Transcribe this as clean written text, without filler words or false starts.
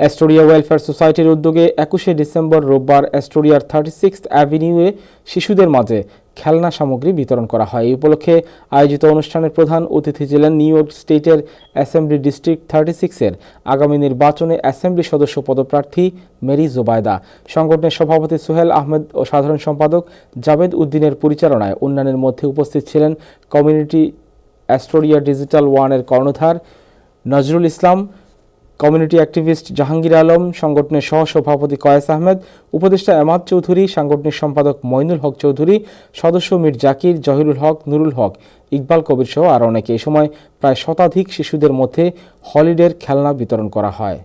Astoria welfare সোসাইটির উদ্যোগে 21শে December রোববার অ্যাস্টোরিয়ার 36th অ্যাভিনিউয়ে শিশুদের মাঝে খেলনা সামগ্রী বিতরণ করা হয়। এই উপলক্ষে আয়োজিত অনুষ্ঠানের প্রধান অতিথি ছিলেন নিউ ইয়র্ক স্টেটের অ্যাসেম্বলি ডিস্ট্রিক্ট 36-এর আগামী নির্বাচনে অ্যাসেম্বলি সদস্য পদপ্রার্থী মেরি জোবায়দা। সংগঠনের সভাপতি সোহেল আহমেদ ও সাধারণ সম্পাদক জাভেদ উদ্দিনের পরিচালনায় অন্যান্যের মধ্যে উপস্থিত ছিলেন কমিউনিটি অ্যাস্টোরিয়া ডিজিটাল ওয়ানের কর্ণধার নজরুল ইসলাম, কমিউনিটি অ্যাক্টিভিস্ট জাহাঙ্গীর আলম, সংগঠনের সহ-সভাপতি কয়েস আহমেদ, উপদেষ্টা এমাদ চৌধুরী, সাংগঠনিক সম্পাদক মইনুল হক চৌধুরী, সদস্য মীর জাকির, জহিরুল হক, নুরুল হক, ইকবাল কবির সহ আরও অনেকে। এ সময় প্রায় শতাধিক শিশুদের মধ্যে হলিডের খেলনা বিতরণ করা হয়।